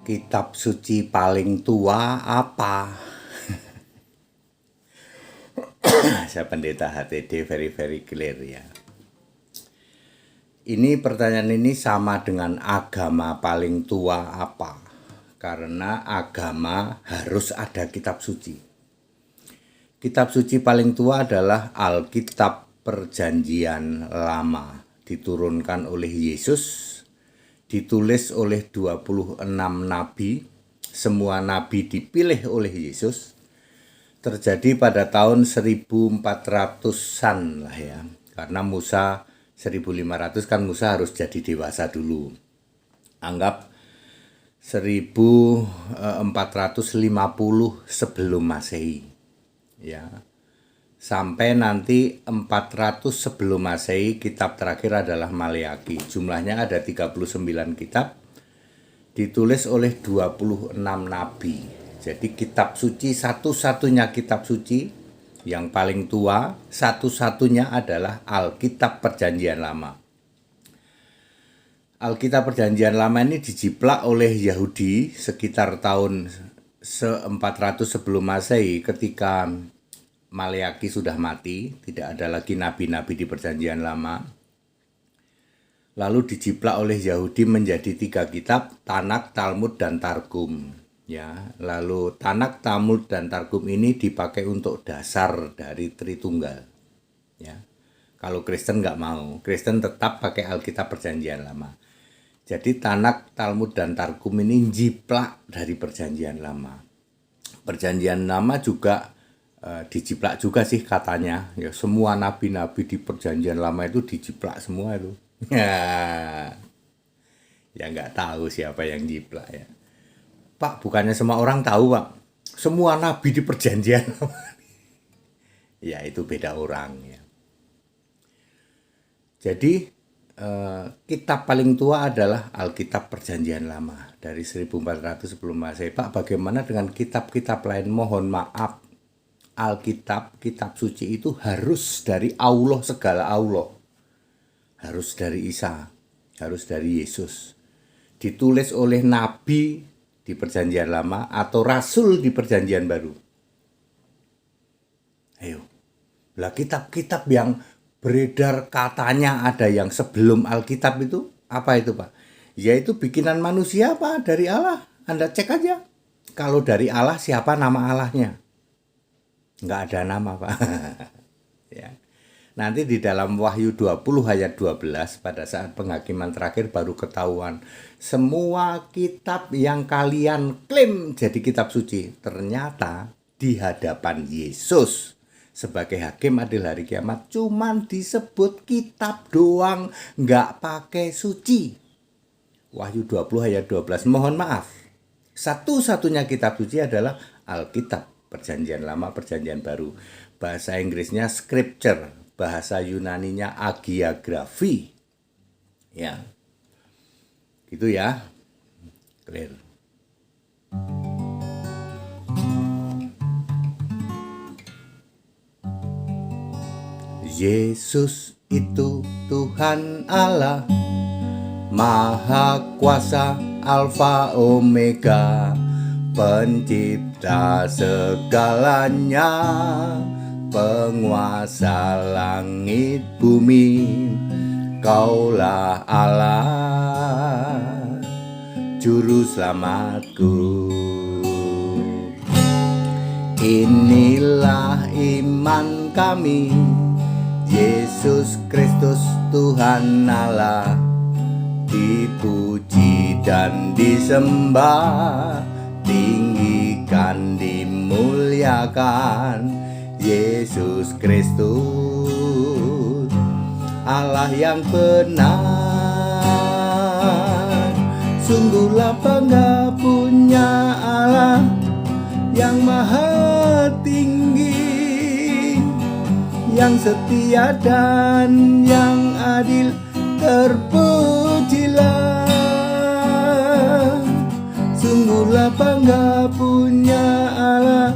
Kitab suci paling tua apa? Saya pendeta HTD very clear ya. Ini pertanyaan ini sama dengan agama paling tua apa? Karena agama harus ada kitab suci. Kitab suci paling tua adalah Alkitab Perjanjian Lama, diturunkan oleh Yesus, ditulis oleh 26 nabi, semua nabi dipilih oleh Yesus, terjadi pada tahun 1400-an lah ya. Karena Musa 1500 kan Musa harus jadi dewasa dulu. Anggap 1450 sebelum Masehi. Ya. Sampai nanti 400 sebelum Masehi, kitab terakhir adalah Maleakhi. Jumlahnya ada 39 kitab, ditulis oleh 26 nabi. Jadi kitab suci, satu-satunya kitab suci yang paling tua, satu-satunya adalah Alkitab Perjanjian Lama. Alkitab Perjanjian Lama ini dijiplak oleh Yahudi sekitar tahun 400 sebelum Masehi, ketika Maleakhi sudah mati, tidak ada lagi nabi-nabi di Perjanjian Lama. Lalu dijiplak oleh Yahudi menjadi 3 kitab, Tanakh, Talmud, dan Targum. Ya, lalu Tanakh, Talmud, dan Targum ini dipakai untuk dasar dari Tritunggal. Ya, kalau Kristen nggak mau, Kristen tetap pakai Alkitab Perjanjian Lama. Jadi Tanakh, Talmud, dan Targum ini jiplak dari Perjanjian Lama. Perjanjian Lama juga dijiplak juga sih katanya. Ya, semua nabi-nabi di Perjanjian Lama itu dijiplak semua itu. Ya nggak tahu siapa yang jiplak ya. Pak, bukannya semua orang tahu, Pak? Semua nabi di Perjanjian Lama. Ya, itu beda orang ya. Jadi kitab paling tua adalah Alkitab Perjanjian Lama dari 1400 sebelum Masehi. Pak, bagaimana dengan kitab-kitab lain? Mohon maaf, Alkitab, kitab suci itu harus dari Allah, segala Allah. Harus dari Isa, harus dari Yesus. Ditulis oleh nabi di Perjanjian Lama atau rasul di Perjanjian Baru. Ayo, lah kitab-kitab yang beredar katanya ada yang sebelum Alkitab itu, apa itu Pak? Yaitu bikinan manusia Pak, dari Allah. Anda cek aja. Kalau dari Allah, siapa nama Allahnya? Nggak ada nama Pak. Ya. Nanti di dalam Wahyu 20 ayat 12 pada saat penghakiman terakhir baru ketahuan semua kitab yang kalian klaim jadi kitab suci ternyata di hadapan Yesus sebagai hakim adil hari kiamat cuman disebut kitab doang, nggak pakai suci. Wahyu 20 ayat 12. Mohon maaf, satu-satunya kitab suci adalah Alkitab Perjanjian Lama, Perjanjian Baru. Bahasa Inggrisnya Scripture, bahasa Yunaninya Agiagrafi. Ya. Gitu ya. Clear. Yesus itu Tuhan Allah, Maha Kuasa, Alfa Omega, Pencipta segalanya, penguasa langit bumi. Kaulah Allah, Juru Selamatku. Inilah iman kami, Yesus Kristus Tuhan Allah, dipuji dan disembah, tinggikan, dimuliakan, Yesus Kristus, Allah yang benar. Sungguhlah bangga punya Allah yang maha tinggi, yang setia dan yang adil, terpujilah. Sungguhlah bangga punya Allah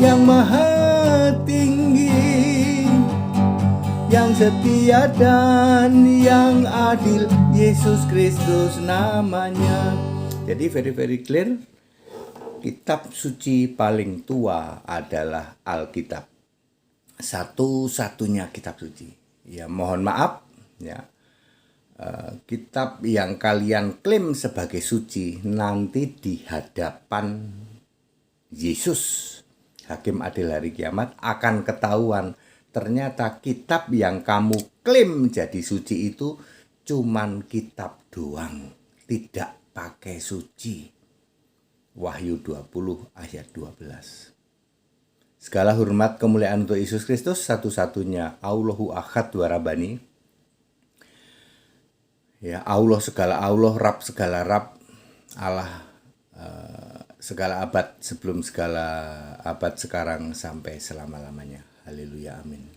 yang maha tinggi, yang setia dan yang adil, Yesus Kristus namanya. Jadi very clear, kitab suci paling tua adalah Alkitab. Satu-satunya kitab suci. Ya, mohon maaf ya. Kitab yang kalian klaim sebagai suci nanti di hadapan Yesus, Hakim Adil hari kiamat, akan ketahuan ternyata kitab yang kamu klaim jadi suci itu cuman kitab doang, tidak pakai suci. Wahyu 20 ayat 12. Segala hormat kemuliaan untuk Yesus Kristus, satu-satunya Allahu Ahad wa Rabbani. Ya, Allah segala Allah, Rab segala Rab, Allah segala abad sebelum segala abad, sekarang sampai selama-lamanya. Haleluya, amin.